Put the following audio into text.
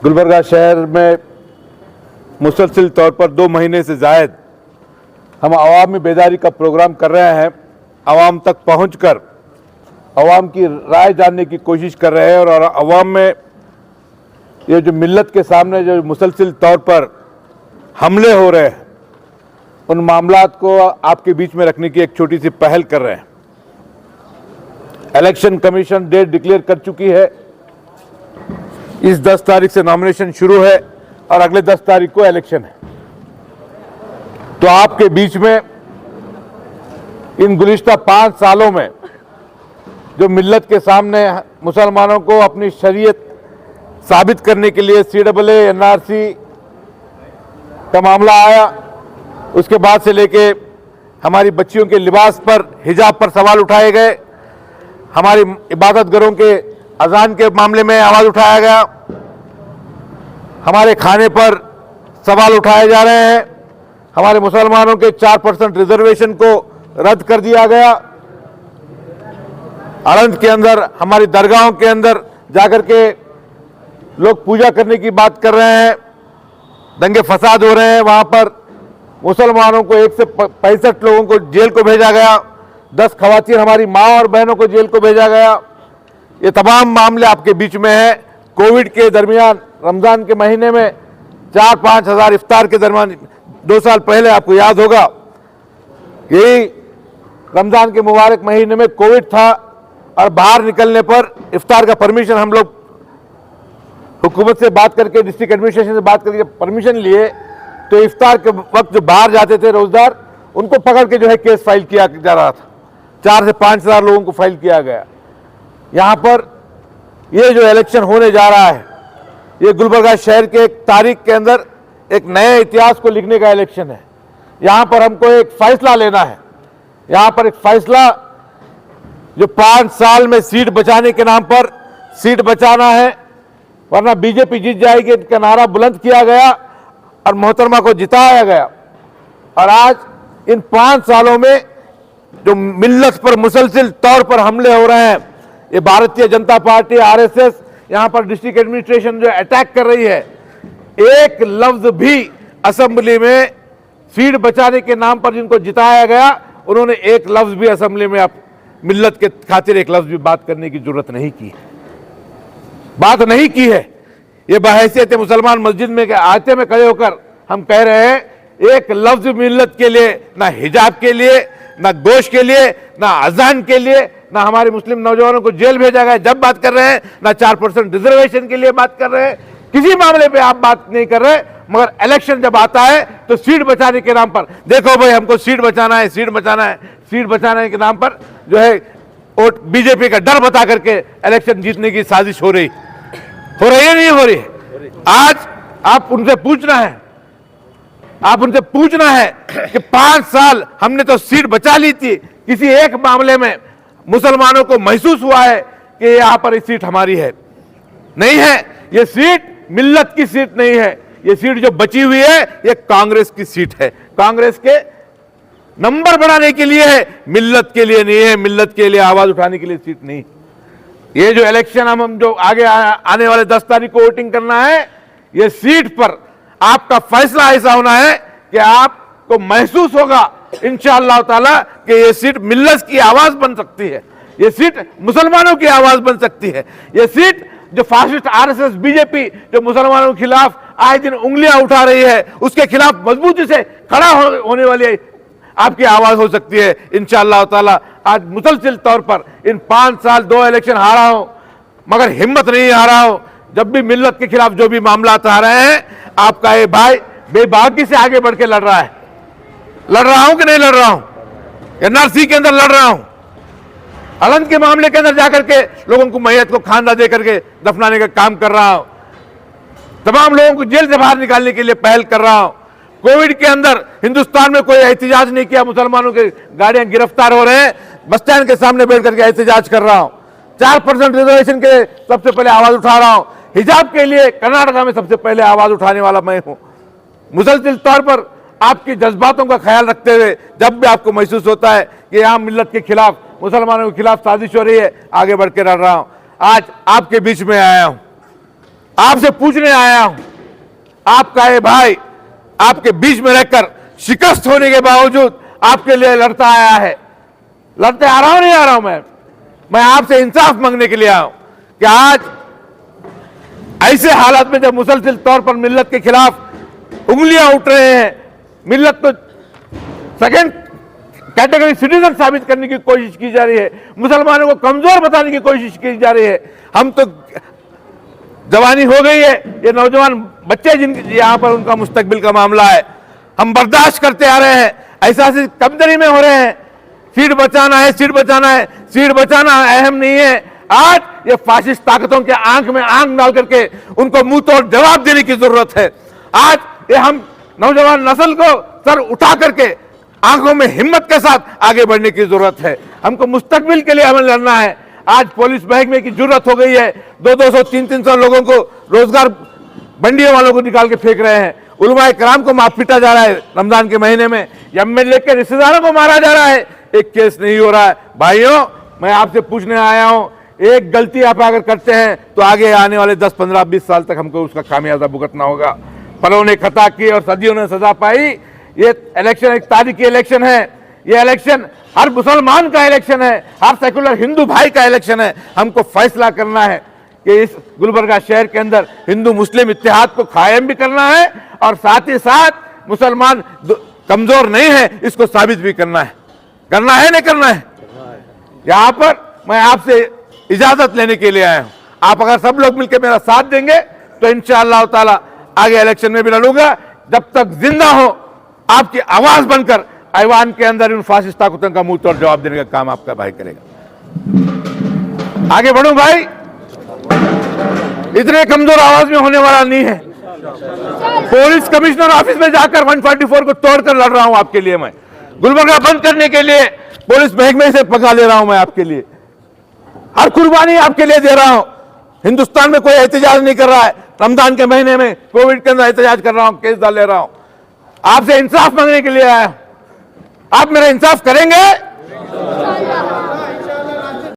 गुलबर्गा शहर में मुसलसिल तौर पर 2 महीने से ज़ायद हम अवामी बेदारी का प्रोग्राम कर रहे हैं। अवाम तक पहुंचकर अवाम की राय जानने की कोशिश कर रहे हैं और अवाम में ये जो मिल्लत के सामने जो मुसलसिल तौर पर हमले हो रहे हैं, उन मामलात को आपके बीच में रखने की एक छोटी सी पहल कर रहे हैं। इलेक्शन कमीशन डेट डिक्लेयर कर चुकी है। इस 10 तारीख से नॉमिनेशन शुरू है और अगले 10 तारीख को इलेक्शन है। तो आपके बीच में इन गुज़िश्ता 5 सालों में जो मिल्लत के सामने मुसलमानों को अपनी शरीयत साबित करने के लिए CAA NRC का मामला आया, उसके बाद से लेके हमारी बच्चियों के लिबास पर, हिजाब पर सवाल उठाए गए, हमारी इबादत घरों के अजान के मामले में आवाज़ उठाया गया, हमारे खाने पर सवाल उठाए जा रहे हैं, हमारे मुसलमानों के 4% रिजर्वेशन को रद्द कर दिया गया, अड़ंद के अंदर हमारी दरगाहों के अंदर जाकर के लोग पूजा करने की बात कर रहे हैं, दंगे फसाद हो रहे हैं, वहां पर मुसलमानों को 1 से 65 लोगों को जेल को भेजा गया, 10 खवातीन हमारी माँ और बहनों को जेल को भेजा गया। ये तमाम मामले आपके बीच में है। कोविड के दरमियान रमज़ान के महीने में 4-5 हज़ार इफ्तार के दरमियान 2 साल पहले आपको याद होगा, यही रमज़ान के मुबारक महीने में कोविड था और बाहर निकलने पर इफ्तार का परमिशन हम लोग हुकूमत से बात करके, डिस्ट्रिक्ट एडमिनिस्ट्रेशन से बात करके परमिशन लिए, तो इफ्तार के वक्त जो बाहर जाते थे रोजगार, उनको पकड़ के जो है केस फाइल किया जा रहा था। 4 से 5 हज़ार लोगों को फाइल किया गया। यहाँ पर ये जो इलेक्शन होने जा रहा है, ये गुलबर्गा शहर के एक तारीख के अंदर एक नए इतिहास को लिखने का इलेक्शन है। यहाँ पर हमको एक फैसला लेना है। यहाँ पर एक फैसला जो 5 साल में सीट बचाने के नाम पर सीट बचाना है, वरना बीजेपी जीत जाएगी, इनका नारा बुलंद किया गया और मोहतरमा को जिताया गया। और आज इन 5 सालों में जो मिल्लत पर मुसलसिल तौर पर हमले हो रहे हैं, ये भारतीय जनता पार्टी, RSS, यहाँ पर डिस्ट्रिक्ट एडमिनिस्ट्रेशन जो अटैक कर रही है, एक लफ्ज भी असेंबली में सीट बचाने के नाम पर जिनको जिताया गया, उन्होंने एक लफ्ज भी असेंबली में आप मिल्लत के खातिर एक लफ्ज भी बात करने की जरूरत नहीं की, बात नहीं की है। ये बहैसियत मुसलमान मस्जिद में आते में खड़े होकर हम कह रहे हैं, एक लफ्ज मिल्लत के लिए, ना हिजाब के लिए, ना गोश्त के लिए, ना अजान के लिए, ना हमारे मुस्लिम नौजवानों को जेल भेजा गया जब बात कर रहे हैं, ना 4% रिजर्वेशन के लिए बात कर रहे हैं। किसी मामले पे आप बात नहीं कर रहे, मगर इलेक्शन जब आता है तो सीट बचाने के नाम पर, देखो भाई हमको सीट बचाना है, सीट बचाना है, सीट बचाने के नाम पर जो है वोट बीजेपी का डर बता करके इलेक्शन जीतने की साजिश हो रही है, नहीं हो रही? आज आप उनसे पूछना है, कि 5 साल हमने तो सीट बचा ली थी, किसी एक मामले में मुसलमानों को महसूस हुआ है कि यहां पर ये सीट हमारी है? नहीं है। ये सीट मिल्लत की सीट नहीं है। ये सीट जो बची हुई है, ये कांग्रेस की सीट है। कांग्रेस के नंबर बढ़ाने के लिए है, मिल्लत के लिए नहीं है। मिल्लत के लिए आवाज उठाने के लिए सीट नहीं। ये जो इलेक्शन हम जो आगे आने वाले 10 तारीख को वोटिंग करना है, ये सीट पर आपका फैसला ऐसा होना है कि आपको महसूस होगा इंशाअल्लाह ताला कि ये सीट मिल्लत की आवाज बन सकती है, ये सीट मुसलमानों की आवाज बन सकती है। ये सीट जो फासिस्ट RSS बीजेपी जो मुसलमानों के खिलाफ आए दिन उंगलियां उठा रही है, उसके खिलाफ मजबूती से खड़ा होने वाली आपकी आवाज हो सकती है इंशाअल्लाह ताला। आज मुसलसिल तौर पर इन 5 साल 2 इलेक्शन हारा हूं, मगर हिम्मत नहीं हारा हूं। जब भी मिल्लत के खिलाफ जो भी मामला आ रहे हैं, आपका ये भाई बेबाकी से आगे बढ़ के लड़ रहा है। लड़ रहा हूं कि नहीं लड़ रहा हूं? NRC के अंदर लड़ रहा हूं, अड़ंद के मामले के अंदर जाकर के लोगों को मैयत को खांदा दे करके दफनाने का काम कर रहा हूं, तमाम लोगों को जेल से बाहर निकालने के लिए पहल कर रहा हूं। कोविड के अंदर हिंदुस्तान में कोई एहतजाज नहीं किया, मुसलमानों के गाड़ियां गिरफ्तार हो रहे हैं, बस स्टैंड के सामने बैठ करके एहतजाज कर रहा हूं। 4% रिजर्वेशन के सबसे पहले आवाज उठा रहा हूं। हिजाब के लिए कर्नाटका में सबसे पहले आवाज उठाने वाला मैं हूं। मुसलसिल तौर पर आपके जज्बातों का ख्याल रखते हुए जब भी आपको महसूस होता है कि यहां मिल्लत के खिलाफ, मुसलमानों के खिलाफ साजिश हो रही है, आगे बढ़ के लड़ रहा हूं। आज आपके बीच में आया हूं। आपसे पूछने आया हूं, आपका ये भाई आपके बीच में रहकर शिकस्त होने के बावजूद आपके लिए लड़ता आया है। लड़ते आ रहा हूं नहीं आ रहा हूं मैं आपसे इंसाफ मांगने के लिए आया हूं कि आज ऐसे हालात में जब मुसलसल तौर पर मिल्लत के खिलाफ उंगलियां उठ रहे हैं, मिल्लत को सेकंड कैटेगरी सिटीजन साबित करने की कोशिश की जा रही है, मुसलमानों को कमजोर बताने की कोशिश की जा रही है। हम तो जवानी हो गई है, ये नौजवान बच्चे जिनके यहां पर उनका मुस्तकबिल का मामला है, हम बर्दाश्त करते आ रहे हैं। ऐसा कमजोरी में हो रहे हैं। सीट बचाना है, सीट बचाना है, सीट बचाना अहम नहीं है। आज ये फाशिस्ट ताकतों के आंख में आंख डाल करके उनको मुंह तोड़ जवाब देने की जरूरत है। आज ये हम नौजवान नस्ल को सर उठा करके आंखों में हिम्मत के साथ आगे बढ़ने की जरूरत है। हमको मुस्तकबिल के लिए हमें लड़ना है। आज पुलिस महकमे की जरूरत हो गई है। 200 300 लोगों को रोजगार बंडियों वालों को निकाल के फेंक रहे हैं। उलमाए कराम को मार पीटा जा रहा है रमजान के महीने में। एमएलए के रिश्तेदारों को मारा जा रहा है, एक केस नहीं हो रहा है। भाइयों, मैं आपसे पूछने आया हूं, एक गलती आप अगर करते हैं तो आगे आने वाले 10 15 20 साल तक हमको उसका खामियाजा भुगतना होगा। फलों ने खता की और सदियों ने सजा पाई। ये इलेक्शन एक तारीखी इलेक्शन है। ये इलेक्शन हर मुसलमान का इलेक्शन है, हर सेकुलर हिंदू भाई का इलेक्शन है। हमको फैसला करना है कि इस गुलबर्गा शहर के अंदर हिंदू मुस्लिम इत्तेहाद को कायम भी करना है और साथ ही साथ मुसलमान कमजोर नहीं है इसको साबित भी करना है। करना है नहीं करना है? यहां पर मैं आपसे इजाजत लेने के लिए आया हूं। आप अगर सब लोग मिलकर मेरा साथ देंगे तो इंशाअल्लाह ताला आगे इलेक्शन में भी लड़ूंगा। जब तक जिंदा हो आपकी आवाज बनकर ऐवान के अंदर इन फासिस्ट ताकतों का मुंह तोड़ जवाब देने का काम आपका भाई करेगा। आगे बढ़ो भाई, इतने कमजोर आवाज में होने वाला नहीं है। पुलिस कमिश्नर ऑफिस में जाकर 144 को तोड़कर लड़ रहा हूं आपके लिए। मैं गुलबर्गा बंद करने के लिए पुलिस महकमे से पका ले रहा हूं। मैं आपके लिए हर कुर्बानी आपके लिए दे रहा हूं। हिंदुस्तान में कोई एहतजाज नहीं कर रहा है। रमजान के महीने में कोविड के अंदर एहतजाज कर रहा हूं, केस डाल ले रहा हूं। आपसे इंसाफ मांगने के लिए आया। आप मेरा इंसाफ करेंगे?